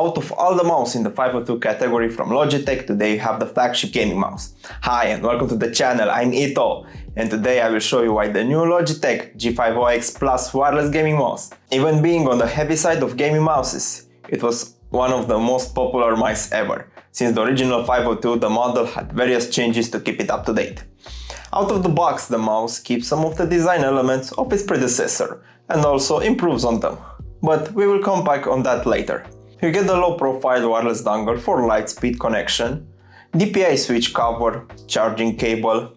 Out of all the mouse in the 502 category from Logitech, today you have the flagship gaming mouse. Hi and welcome to the channel, I'm Ito, and today I will show you why the new Logitech G502 Plus wireless gaming mouse. Even being on the heavy side of gaming mouses, it was one of the most popular mice ever. Since the original 502, the model had various changes to keep it up to date. Out of the box, the mouse keeps some of the design elements of its predecessor and also improves on them. But we will come back on that later. You get the low-profile wireless dongle for light speed connection, DPI switch cover, charging cable,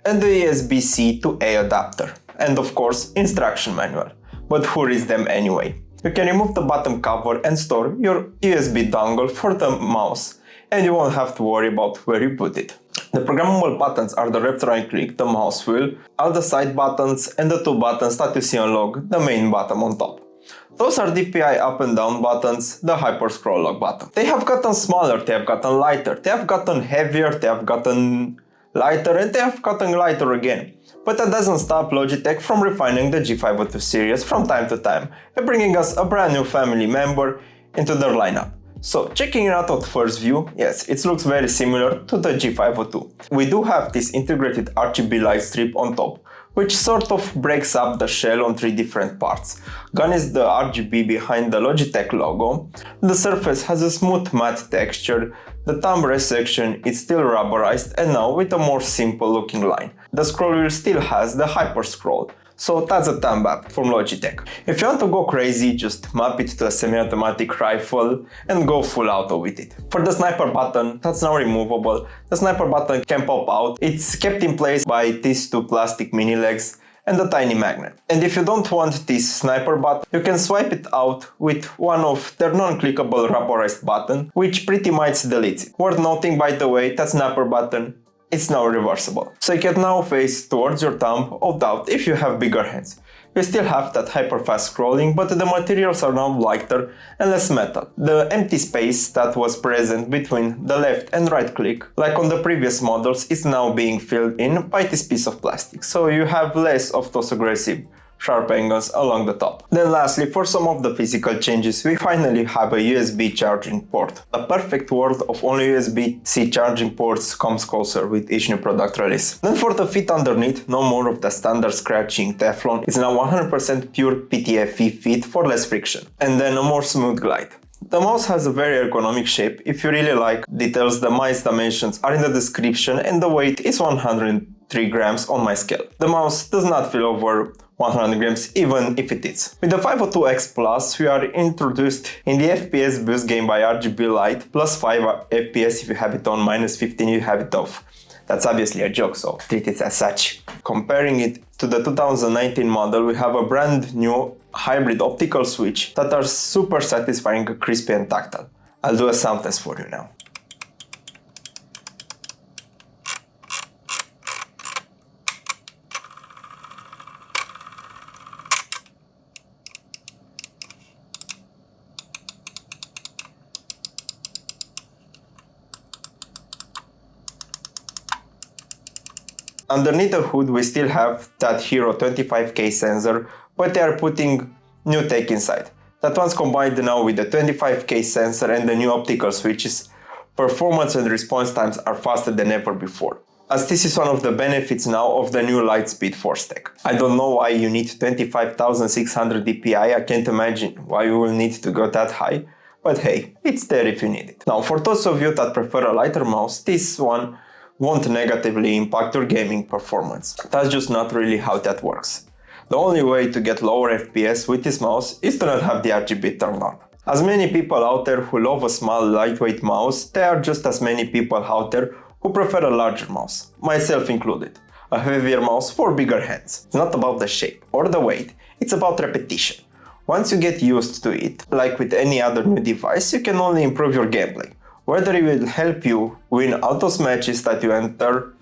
and the USB-C to A adapter, and of course instruction manual. But who reads them anyway? You can remove the bottom cover and store your USB dongle for the mouse, and you won't have to worry about where you put it. The programmable buttons are the left right click, the mouse wheel, all the side buttons, and the two buttons that you see on log, the main button on top. Those are DPI up and down buttons, the hyper scroll lock button. They have gotten smaller, they have gotten lighter, they have gotten heavier, they have gotten lighter, and they have gotten lighter again. But that doesn't stop Logitech from refining the G502 series from time to time and bringing us a brand new family member into their lineup. So checking it out at first view, yes, it looks very similar to the G502. We do have this integrated RGB light strip on top, which sort of breaks up the shell on three different parts. Gone is the RGB behind the Logitech logo, the surface has a smooth matte texture, the thumb rest section is still rubberized and now with a more simple looking line. The scroll wheel still has the hyper scroll. So that's a thumb up from Logitech. If you want to go crazy, just map it to a semi-automatic rifle and go full auto with it. For the sniper button, that's now removable. The sniper button can pop out. It's kept in place by these two plastic mini legs and a tiny magnet. And if you don't want this sniper button, you can swipe it out with one of their non-clickable rubberized button, which pretty much deletes it. Worth noting, by the way, that sniper button, it's now reversible. So you can now face towards your thumb or out if you have bigger hands. You still have that hyper fast scrolling, but the materials are now lighter and less metal. The empty space that was present between the left and right click, like on the previous models, is now being filled in by this piece of plastic. So you have less of those aggressive sharp angles along the top. Then lastly, for some of the physical changes, we finally have a USB charging port. A perfect world of only USB-C charging ports comes closer with each new product release. Then for the fit underneath, no more of the standard scratching Teflon. It's now 100% pure PTFE fit for less friction. And then a more smooth glide. The mouse has a very ergonomic shape. If you really like details, the mice dimensions are in the description and the weight is 103 grams on my scale. The mouse does not feel over 100 grams even if it is. With the 502X Plus, we are introduced in the FPS boost gained by RGB light, plus 5 FPS if you have it on, minus 15 if you have it off. That's obviously a joke, so treat it as such. Comparing it to the 2019 model, we have a brand new hybrid optical switch that are super satisfying, crispy and tactile. I'll do a sound test for you now. Underneath the hood we still have that Hero 25K sensor, but they are putting new tech inside. That one's combined now with the 25K sensor and the new optical switches. Performance and response times are faster than ever before, as this is one of the benefits now of the new Lightspeed Force tech. I don't know why you need 25,600 DPI, I can't imagine why you will need to go that high, but hey, it's there if you need it. Now for those of you that prefer a lighter mouse, this one won't negatively impact your gaming performance. That's just not really how that works. The only way to get lower FPS with this mouse is to not have the RGB turned on. As many people out there who love a small lightweight mouse, there are just as many people out there who prefer a larger mouse, myself included. A heavier mouse for bigger hands. It's not about the shape or the weight, it's about repetition. Once you get used to it, like with any other new device, you can only improve your gameplay. Whether it will help you win all those matches that you enter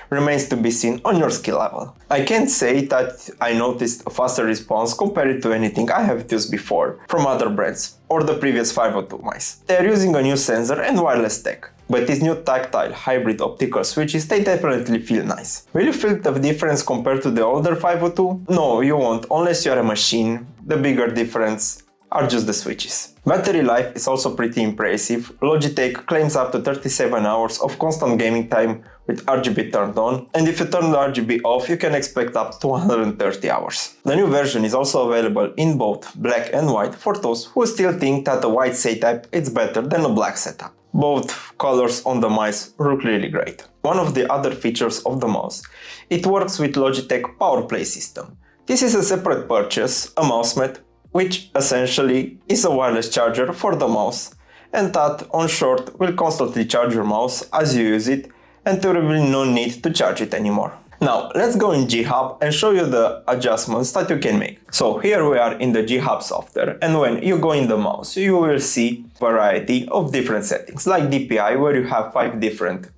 remains to be seen on your skill level. I can't say that I noticed a faster response compared to anything I have used before from other brands or the previous 502 mice. They are using a new sensor and wireless tech, but these new tactile hybrid optical switches, they definitely feel nice. Will you feel the difference compared to the older 502? No, you won't, unless you are a machine. The bigger difference are just the switches. Battery life is also pretty impressive. Logitech claims up to 37 hours of constant gaming time with RGB turned on, and if you turn the RGB off, you can expect up to 130 hours. The new version is also available in both black and white for those who still think that a white setup is better than a black setup. Both colors on the mice look really great. One of the other features of the mouse, it works with Logitech Power Play system. This is a separate purchase, a mouse mat, which essentially is a wireless charger for the mouse, and that, on short, will constantly charge your mouse as you use it, and there will be no need to charge it anymore. Now, let's go in G-Hub and show you the adjustments that you can make. So here we are in the G-Hub software, and when you go in the mouse, you will see a variety of different settings, like DPI, where you have 5 different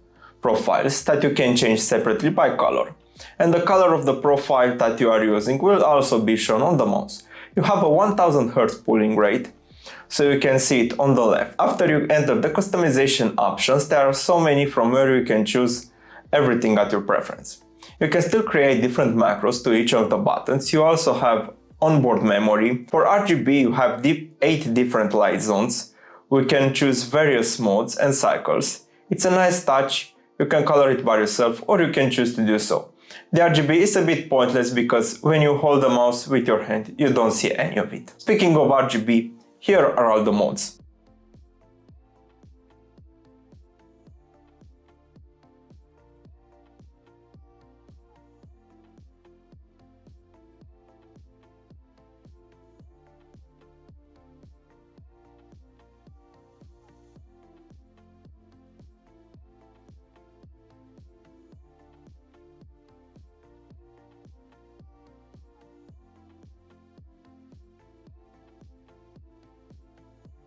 profiles that you can change separately by color. And the color of the profile that you are using will also be shown on the mouse. You have a 1000 Hz pulling rate, so you can see it on the left. After you enter the customization options, there are so many from where you can choose everything at your preference. You can still create different macros to each of the buttons. You also have onboard memory. For RGB, you have 8 different light zones. We can choose various modes and cycles. It's a nice touch. You can color it by yourself, or you can choose to do so. The RGB is a bit pointless because when you hold the mouse with your hand, you don't see any of it. Speaking of RGB, here are all the modes.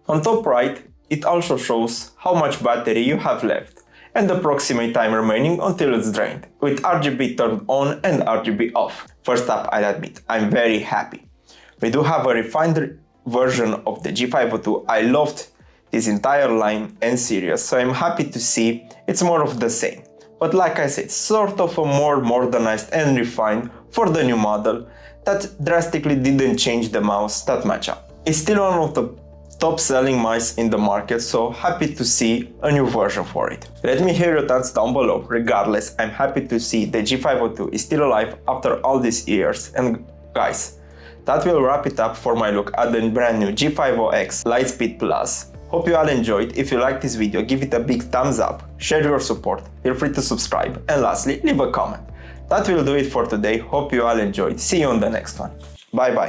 On top right, it also shows how much battery you have left and the approximate time remaining until it's drained, with RGB turned on and RGB off. First up, I admit, I'm very happy. We do have a refined version of the G502. I loved this entire line and series, so I'm happy to see it's more of the same. But like I said, sort of a more modernized and refined for the new model that drastically didn't change the mouse that much up. It's still one of the top selling mice in the market, so happy to see a new version for it. Let me hear your thoughts down below. Regardless, I'm happy to see the G502 is still alive after all these years. And guys, that will wrap it up for my look at the brand new G502 Lightspeed Plus. Hope you all enjoyed. If you liked this video, give it a big thumbs up, share your support, feel free to subscribe, and lastly, leave a comment. That will do it for today. Hope you all enjoyed. See you on the next one. Bye bye.